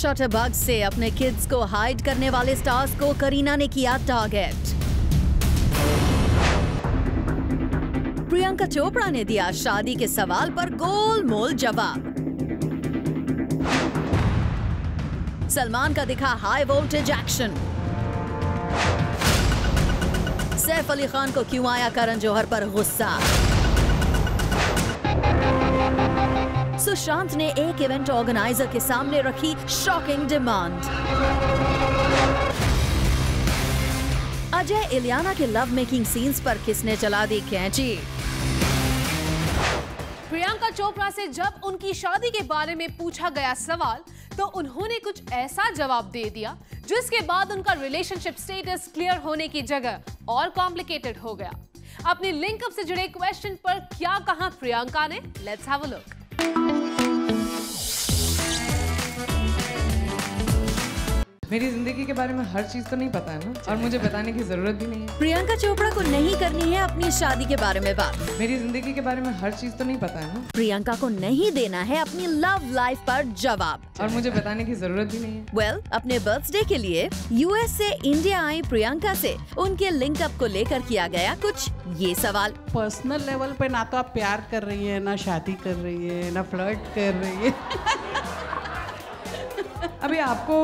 Shutterbug से अपने kids को हाइड करने वाले स्टार्स को करीना ने किया टारगेट। प्रियंका चोपड़ा ने दिया शादी के सवाल पर गोलमोल जवाब। सलमान का दिखा high voltage action. Saif Ali Khan को क्यों आया करण जौहर पर गुस्सा। सुशांत ने एक इवेंट ऑर्गेनाइजर के सामने रखी शॉकिंग डिमांड। अजय इलियाना के लव मेकिंग सीन्स पर किसने चला दी कैंची। प्रियंका चोपड़ा से जब उनकी शादी के बारे में पूछा गया सवाल तो उन्होंने कुछ ऐसा जवाब दे दिया जिसके बाद उनका रिलेशनशिप स्टेटस क्लियर होने की जगह और कॉम्प्लिकेटेड हो गया। अपने लिंकअप से जुड़े क्वेश्चन पर क्या कहा प्रियंका ने, लेट्स हैव अ लुक। मेरी जिंदगी के बारे में हर चीज तो नहीं पता है ना, और मुझे बताने की जरूरत भी नहीं है। प्रियंका चोपड़ा को नहीं करनी है अपनी शादी के बारे में बात। मेरी जिंदगी के बारे में हर चीज तो नहीं पता है ना। प्रियंका को नहीं देना है अपनी लव लाइफ पर जवाब, और मुझे बताने की जरूरत भी नहीं है। वेल, अपने बर्थडे के लिए यूएस से इंडिया आई प्रियंका से उनके लिंकअप को लेकर किया गया कुछ ये सवाल। पर्सनल लेवल पे ना तो आप प्यार कर रही है, ना शादी कर रही है, ना फ्लर्ट कर रही है। अभी आपको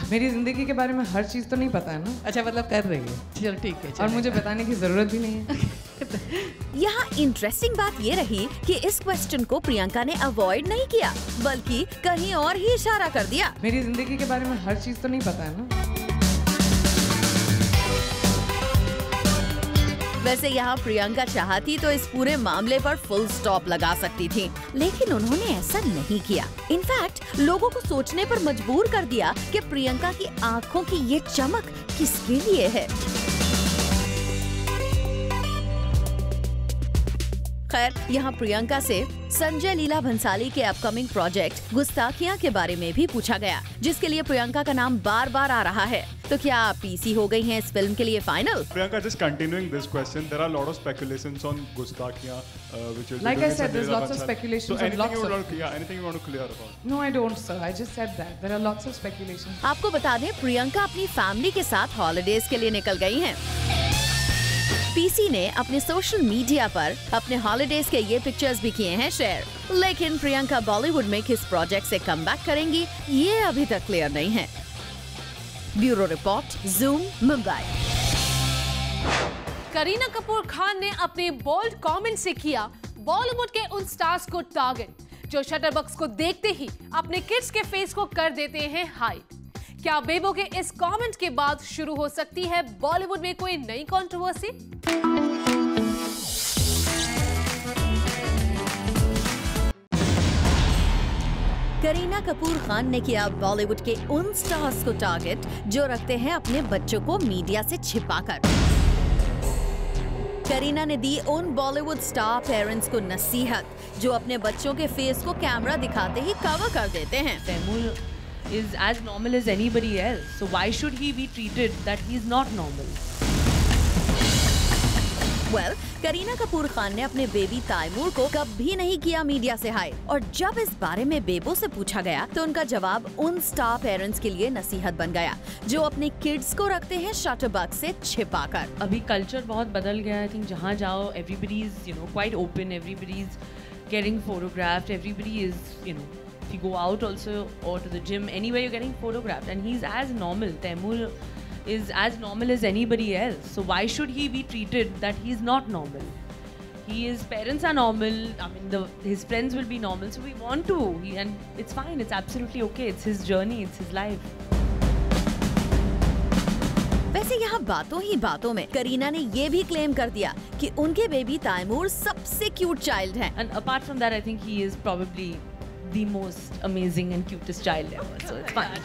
मेरी जिंदगी के बारे में हर चीज तो नहीं पता है ना। अच्छा, मतलब कर रही है, चल ठीक है। और मुझे बताने की जरूरत भी नहीं है। यहाँ इंटरेस्टिंग बात ये रही कि इस क्वेश्चन को प्रियंका ने अवॉइड नहीं किया, बल्कि कहीं और ही इशारा कर दिया। मेरी जिंदगी के बारे में हर चीज तो नहीं पता है ना। वैसे यहाँ प्रियंका चाहती तो इस पूरे मामले पर फुल स्टॉप लगा सकती थी, लेकिन उन्होंने ऐसा नहीं किया। इनफैक्ट लोगों को सोचने पर मजबूर कर दिया कि प्रियंका की आंखों की ये चमक किसके लिए है। खैर, यहाँ प्रियंका से संजय लीला भंसाली के अपकमिंग प्रोजेक्ट गुस्ताखियां के बारे में भी पूछा गया, जिसके लिए प्रियंका का नाम बार बार आ रहा है। तो क्या पीसी हो गई हैं इस फिल्म के लिए final? Priyanka, just continuing this question, there are a lot of speculations on Gustakhia, which is like I said, there's lots of speculations. So anything you want to clear about? No, I don't, sir. I just said that there are lots of speculations. आपको बता दें, प्रियंका अपनी family के साथ holidays के लिए निकल गई हैं। पीसी ने अपने सोशल मीडिया पर अपने हॉलिडेज के ये पिक्चर्स भी किए हैं शेयर, लेकिन प्रियंका बॉलीवुड में किस प्रोजेक्ट से कमबैक करेंगी ये अभी तक क्लियर नहीं है। Bureau report, zoom, Mumbai. Kareena Kapoor Khan ने अपने बोल्ड कमेंट से किया बॉलीवुड के उन स्टार्स को टारगेट जो शटरबग्स को देखते ही अपने किड्स के फेस को कर देते हैं हाइड। क्या बेबो के इस कमेंट के बाद शुरू हो सकती है बॉलीवुड में कोई नई कंट्रोवर्सी? करीना कपूर खान ने किया बॉलीवुड के उन स्टार्स को टारगेट जो रखते हैं अपने बच्चों को मीडिया से छिपाकर। करीना ने दी उन बॉलीवुड स्टार पेरेंट्स को नसीहत जो अपने बच्चों के फेस को कैमरा दिखाते ही कवर कर देते हैं। Taimur is as normal as anybody else, so why should he be treated that he is not normal? Well, Kareena Kapoor Khan ने अपने बेबी तैमूर को कभी नहीं किया मीडिया से हाइड, और जब इस बारे में बेबो से पूछा गया तो उनका जवाब उन स्टार पेरेंट्स के लिए नसीहत बन गया जो अपने किड्स को रखते हैं शटरबग से छिपाकर। अभी कल्चर बहुत बदल गया है। आई थिंक जहाँ जाओ everybody is quite open, everybody is getting photographed, everybody is if you go out also or to the gym, anywhere you're getting photographed, and he's as normal. Taimur is as normal as anybody else. So why should he be treated that he's not normal? His parents are normal. I mean, his friends will be normal. So we want to, and it's fine. It's absolutely okay. It's his journey. It's his life. वैसे यहाँ बातों ही बातों में करीना ने ये भी claim कर दिया कि उनके बेबी तैमूर सबसे क्यूट चाइल्ड हैं। And apart from that, I think he is probably the most amazing and cutest child ever. So it's fine.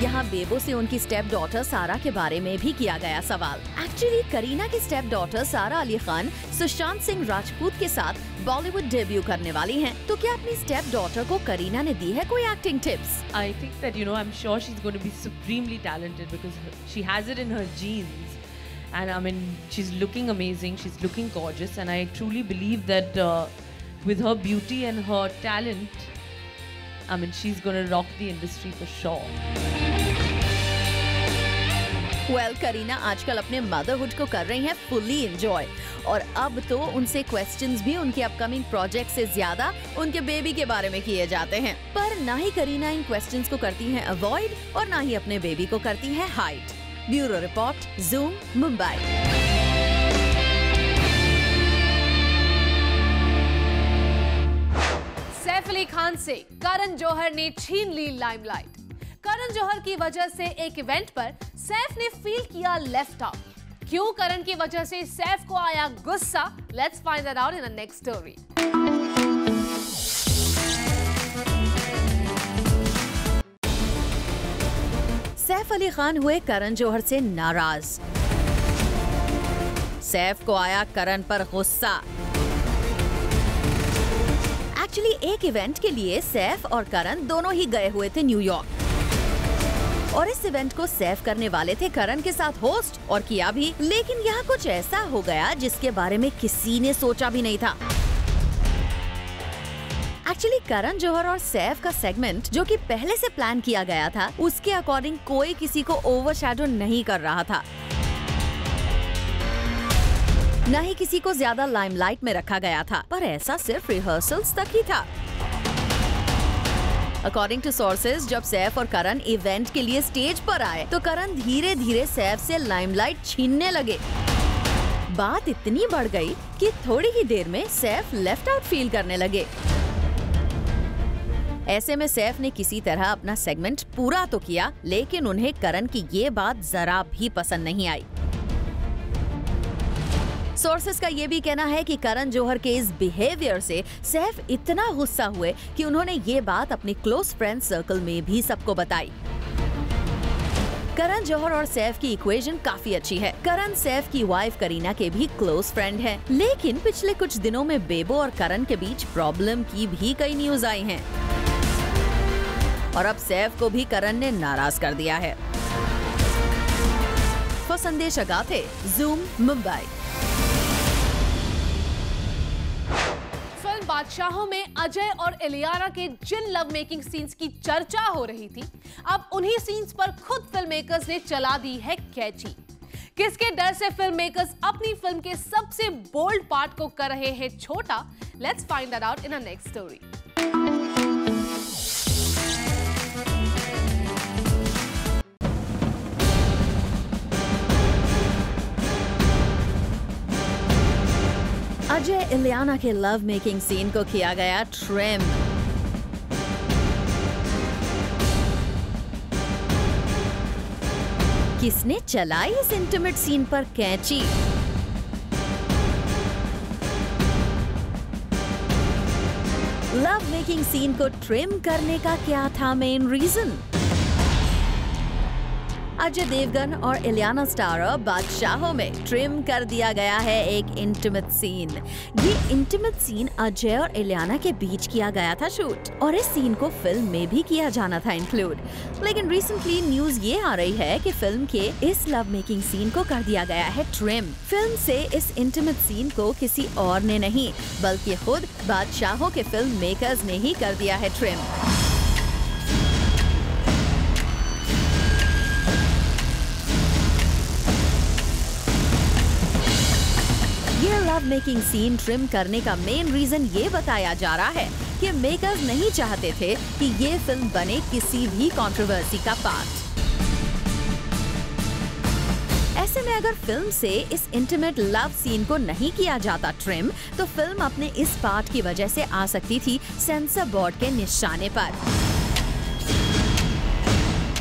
यहाँ बेबो से उनकी स्टेप डॉटर सारा के बारे में भी किया गया सवाल। एक्चुअली करीना की स्टेप डॉटर सारा अली खान सुशांत सिंह राजपूत के साथ बॉलीवुड डेब्यू करने वाली हैं। तो क्या अपनी स्टेप डॉटर को करीना ने दी है कोई acting tips? I think that I'm sure she's going to be supremely talented because she has it in her genes. And I mean, she's looking amazing, she's looking gorgeous, and I truly believe that with her beauty and her talent, I mean, she's gonna rock the industry for sure. Kareena आजकल अपने motherhood को कर रही हैं fully enjoy और अब तो उनसे क्वेश्चंस भी उनके अपकमिंग प्रोजेक्ट से ज्यादा उनके बेबी के बारे में किए जाते हैं। पर ना ही करीना इन क्वेश्चंस को करती हैं अवॉइड और ना ही अपने बेबी को करती हैं hide. Bureau report, zoom, Mumbai. Saif Ali Khan से करण जौहर ने छीन ली लाइमलाइट। करण जौहर की वजह से एक इवेंट पर सैफ ने फील किया लेफ्ट आउट। क्यों करण की वजह से सैफ को आया गुस्सा? Let's find that out in the next story. Saif Ali Khan हुए करण जौहर से नाराज। सैफ को आया करण पर गुस्सा। एक्चुअली एक इवेंट के लिए सैफ और करण दोनों ही गए हुए थे न्यूयॉर्क और इस इवेंट को सैफ करने वाले थे करण के साथ होस्ट और किया भी, लेकिन यहाँ कुछ ऐसा हो गया जिसके बारे में किसी ने सोचा भी नहीं था। एक्चुअली करण जौहर और सैफ का सेगमेंट जो कि पहले से प्लान किया गया था, उसके अकॉर्डिंग कोई किसी को ओवरशैडो नहीं कर रहा था, न ही किसी को ज्यादा लाइमलाइट में रखा गया था, पर ऐसा सिर्फ रिहर्सल्स तक ही था। अकॉर्डिंग टू सोर्सेज, जब सैफ और करण इवेंट के लिए स्टेज पर आए तो करण धीरे धीरे सैफ से लाइमलाइट छीनने लगे। बात इतनी बढ़ गई कि थोड़ी ही देर में सैफ लेफ्ट आउट फील करने लगे। ऐसे में सैफ ने किसी तरह अपना सेगमेंट पूरा तो किया, लेकिन उन्हें करण की ये बात जरा भी पसंद नहीं आई। सोर्सेस का ये भी कहना है कि करण जौहर के इस बिहेवियर से सैफ इतना गुस्सा हुए कि उन्होंने ये बात अपने क्लोज फ्रेंड सर्कल में भी सबको बताई। करण जौहर और सैफ की इक्वेशन काफी अच्छी है। करण सैफ की वाइफ करीना के भी क्लोज फ्रेंड हैं, लेकिन पिछले कुछ दिनों में बेबो और करण के बीच प्रॉब्लम की भी कई न्यूज आई हैं और अब सैफ को भी करण ने नाराज कर दिया है। फॉर संदेश अगाथे, ज़ूम, मुंबई। बादशाहों में अजय और इलियाना के जिन लव मेकिंग सीन्स की चर्चा हो रही थी, अब उन्हीं सीन्स पर खुद फिल्म मेकर्स ने चला दी है कैची। किसके डर से फिल्म मेकर्स अपनी फिल्म के सबसे बोल्ड पार्ट को कर रहे हैं छोटा? Let's find that out in a next story. Ajay Ileana के लव मेकिंग सीन को किया गया ट्रिम। किसने चलाई इस इंटीमेट सीन पर कैंची? लव मेकिंग सीन को ट्रिम करने का क्या था मेन रीजन? अजय देवगन और इलियाना स्टारर बादशाहों में ट्रिम कर दिया गया है एक इंटीमेट सीन। ये इंटीमेट सीन अजय और इलियाना के बीच किया गया था शूट और इस सीन को फिल्म में भी किया जाना था इंक्लूड, लेकिन रिसेंटली न्यूज ये आ रही है कि फिल्म के इस लव मेकिंग सीन को कर दिया गया है ट्रिम। फिल्म से इस इंटीमेट सीन को किसी और ने नहीं बल्कि खुद बादशाहों के फिल्म मेकर्स ने ही कर दिया है ट्रिम। ये लव मेकिंग सीन ट्रिम करने का मेन रीजन ये बताया जा रहा है कि मेकर्स नहीं चाहते थे कि ये फिल्म बने किसी भी कंट्रोवर्सी का पार्ट। ऐसे में अगर फिल्म से इस इंटीमेट लव सीन को नहीं किया जाता ट्रिम, तो फिल्म अपने इस पार्ट की वजह से आ सकती थी सेंसर बोर्ड के निशाने पर।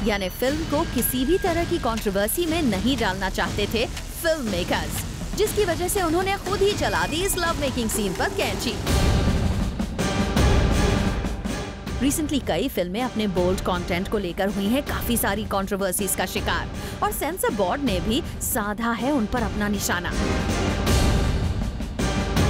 यानी फिल्म को किसी भी तरह की कंट्रोवर्सी में नहीं डालना चाहते थे फिल्म मेकर्स, जिसकी वजह से उन्होंने खुद ही चला दी इस लव मेकिंग सीन पर कैंची। रिसेंटली कई फिल्में अपने बोल्ड कंटेंट को लेकर हुई हैं काफी सारी कंट्रोवर्सीज का शिकार और सेंसर बोर्ड ने भी साधा है उन पर अपना निशाना।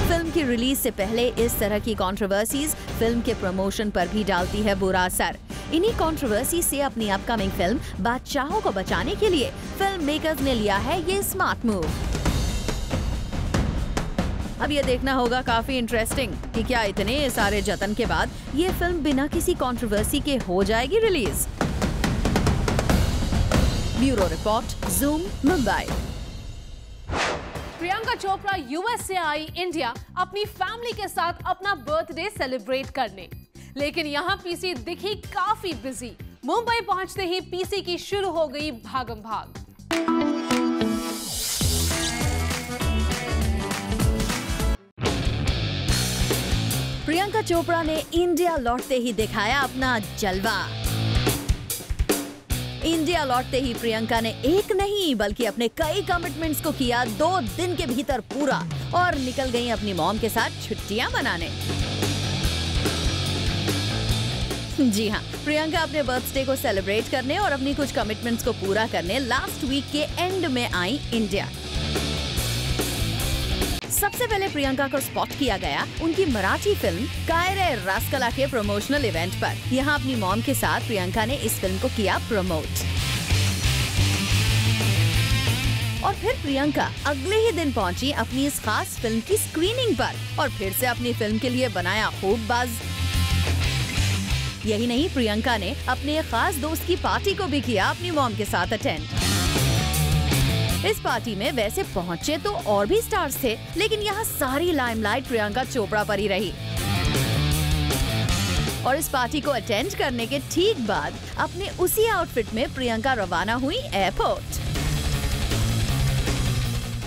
फिल्म की रिलीज से पहले इस तरह की कंट्रोवर्सीज फिल्म के प्रमोशन पर भी डालती है बुरा असर। इन्हीं कंट्रोवर्सी से अपनी अपकमिंग फिल्म बादशाहों को बचाने के लिए फिल्म मेकर्स ने लिया है ये स्मार्ट मूव। अब ये देखना होगा काफी इंटरेस्टिंग कि क्या इतने सारे जतन के बाद ये फिल्म बिना किसी कंट्रोवर्सी के हो जाएगी release. Bureau report, zoom, Mumbai. Priyanka Chopra US से आई इंडिया अपनी फैमिली के साथ अपना बर्थडे सेलिब्रेट करने, लेकिन यहाँ पीसी दिखी काफी बिजी। मुंबई पहुंचते ही पीसी की शुरू हो गई भागम भाग। प्रियंका चोपड़ा ने इंडिया लौटते ही दिखाया अपना जलवा। इंडिया लौटते ही प्रियंका ने एक नहीं बल्कि अपने कई कमिटमेंट्स को किया 2 दिन के भीतर पूरा और निकल गई अपनी मॉम के साथ छुट्टियां मनाने। जी हाँ, प्रियंका अपने बर्थडे को सेलिब्रेट करने और अपनी कुछ कमिटमेंट्स को पूरा करने लास्ट वीक के एंड में आई इंडिया। सबसे पहले प्रियंका को स्पॉट किया गया उनकी मराठी फिल्म कायरे रास्कला के प्रमोशनल इवेंट पर। यहाँ अपनी मॉम के साथ प्रियंका ने इस फिल्म को किया प्रमोट। और फिर प्रियंका अगले ही दिन पहुंची अपनी इस खास फिल्म की स्क्रीनिंग पर और फिर से अपनी फिल्म के लिए बनाया खूब बज़। यही नहीं, प्रियंका ने अपने खास दोस्त की पार्टी को भी किया अपनी मॉम के साथ अटेंड। इस पार्टी में वैसे पहुंचे तो और भी स्टार्स थे, लेकिन यहाँ सारी लाइमलाइट प्रियंका चोपड़ा पर ही रही। और इस पार्टी को अटेंड करने के ठीक बाद अपने उसी आउटफिट में प्रियंका रवाना हुई एयरपोर्ट।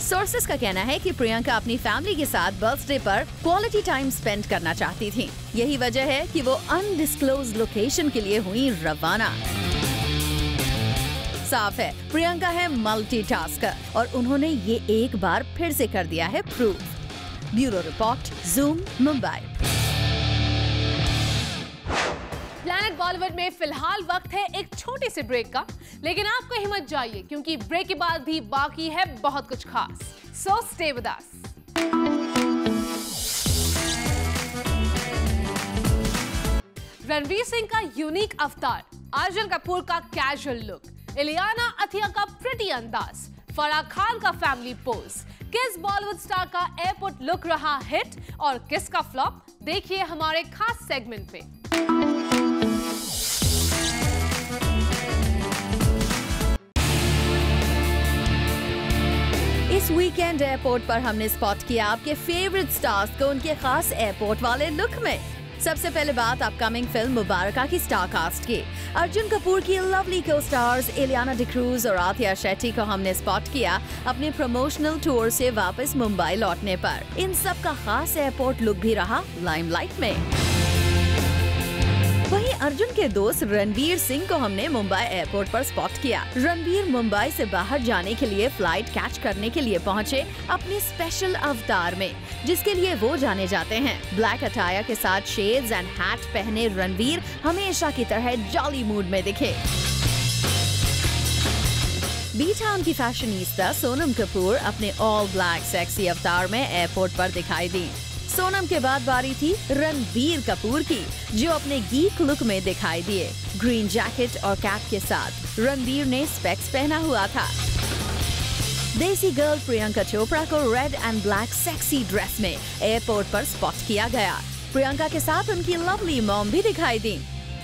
सोर्सेस का कहना है कि प्रियंका अपनी फैमिली के साथ बर्थडे पर क्वालिटी टाइम स्पेंड करना चाहती थी। यही वजह है कि वो अनडिस्क्लोज लोकेशन के लिए हुई रवाना। साफ है, प्रियंका है मल्टीटास्कर और उन्होंने ये एक बार फिर से कर दिया है prove. Bureau report, zoom, Mumbai. Planet Bollywood में फिलहाल वक्त है एक छोटे से ब्रेक का, लेकिन आप कहीं मत जाइए क्योंकि ब्रेक के बाद भी बाकी है बहुत कुछ खास। So stay with us. Ranveer Singh का यूनिक अवतार, अर्जुन कपूर का कैजुअल लुक, इलियाना अथिया का प्रिटी अंदाज, फराह खान का फैमिली पोज, किस बॉलीवुड स्टार का एयरपोर्ट लुक रहा हिट और किसका फ्लॉप, देखिए हमारे खास सेगमेंट पे। इस वीकेंड एयरपोर्ट पर हमने स्पॉट किया आपके फेवरेट स्टार्स को उनके खास एयरपोर्ट वाले लुक में। सबसे पहले बात अपकमिंग फिल्म मुबारका की स्टार कास्ट की। अर्जुन कपूर की लवली को स्टार्स इलियाना डिक्रूज और आथिया शेट्टी को हमने स्पॉट किया अपने प्रमोशनल टूर से वापस मुंबई लौटने पर। इन सब का खास एयरपोर्ट लुक भी रहा लाइमलाइट में। वहीं अर्जुन के दोस्त रणवीर सिंह को हमने मुंबई एयरपोर्ट पर स्पॉट किया। रणवीर मुंबई से बाहर जाने के लिए फ्लाइट कैच करने के लिए पहुंचे अपने स्पेशल अवतार में, जिसके लिए वो जाने जाते हैं। ब्लैक अटायर के साथ शेड्स एंड हैट पहने रणवीर हमेशा की तरह जॉली मूड में दिखे। बी टाउन की फैशनिस्टा सोनम कपूर अपने ऑल ब्लैक सेक्सी अवतार में एयरपोर्ट पर दिखाई दी। सोनम के बाद बारी थी रणबीर कपूर की, जो अपने गीक लुक में दिखाई दिए। ग्रीन जैकेट और कैप के साथ रणबीर ने स्पेक्स पहना हुआ था। देसी गर्ल प्रियंका चोपड़ा को red and black sexy dress में एयरपोर्ट पर स्पॉट किया गया। प्रियंका के साथ उनकी लवली मॉम भी दिखाई दी।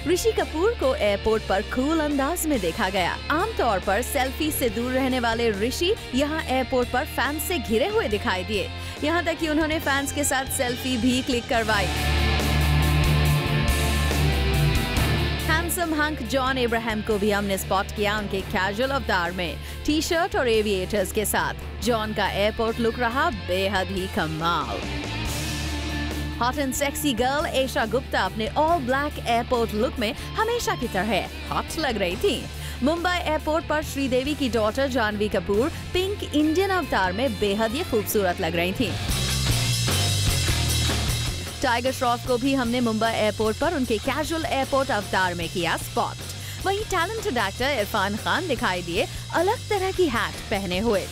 ऋषि कपूर को एयरपोर्ट पर कूल अंदाज में देखा गया। आमतौर पर सेल्फी से दूर रहने वाले ऋषि यहाँ एयरपोर्ट पर फैंस से घिरे हुए दिखाई दिए। यहाँ तक कि उन्होंने फैंस के साथ सेल्फी भी क्लिक करवाई। हैंडसम हंक जॉन अब्राहम को भी हमने स्पॉट किया उनके कैजुअल अवतार में, टी शर्ट और एविएटर्स के साथ। जॉन का एयरपोर्ट लुक रहा बेहद ही कमाल। Hot and sexy girl Esha Gupta अपने ऑल ब्लैक एयरपोर्ट लुक में हमेशा की तरह हॉट लग रही थी। मुंबई एयरपोर्ट पर श्रीदेवी की daughter Janhvi Kapoor pink Indian अवतार में बेहद ही खूबसूरत लग रही थी। टाइगर श्रॉफ को भी हमने मुंबई एयरपोर्ट पर उनके कैजुअल एयरपोर्ट अवतार में किया स्पॉट। वहीं टैलेंटेड एक्टर इरफान खान दिखाई दिए अलग तरह की हैट पहने हुए।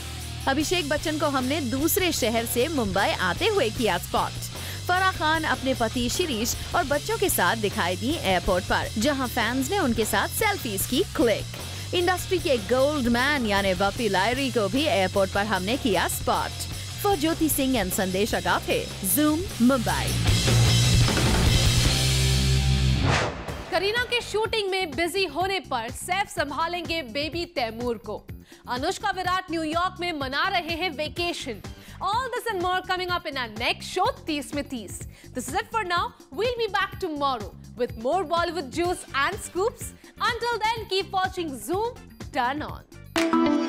अभिषेक बच्चन को हमने दूसरे शहर से मुंबई आते हुए किया स्पॉट। फराह खान अपने पति शिरीष और बच्चों के साथ दिखाई दी एयरपोर्ट पर, जहां फैंस ने उनके साथ सेल्फीज की क्लिक। इंडस्ट्री के गोल्ड मैन यानी बप्पी लाहिरी को भी एयरपोर्ट पर हमने किया spot. For Jyoti Singh and Sandesh Agathe, Zoom, Mumbai. Kareena के शूटिंग में बिजी होने पर सैफ संभालेंगे बेबी तैमूर को। अनुष्का विराट न्यूयॉर्क में मना रहे हैं vacation. All this and more coming up in our next show, 30 में 30. This is it for now. We'll be back tomorrow with more Bollywood juice and scoops. Until then, keep watching Zoom. Turn on.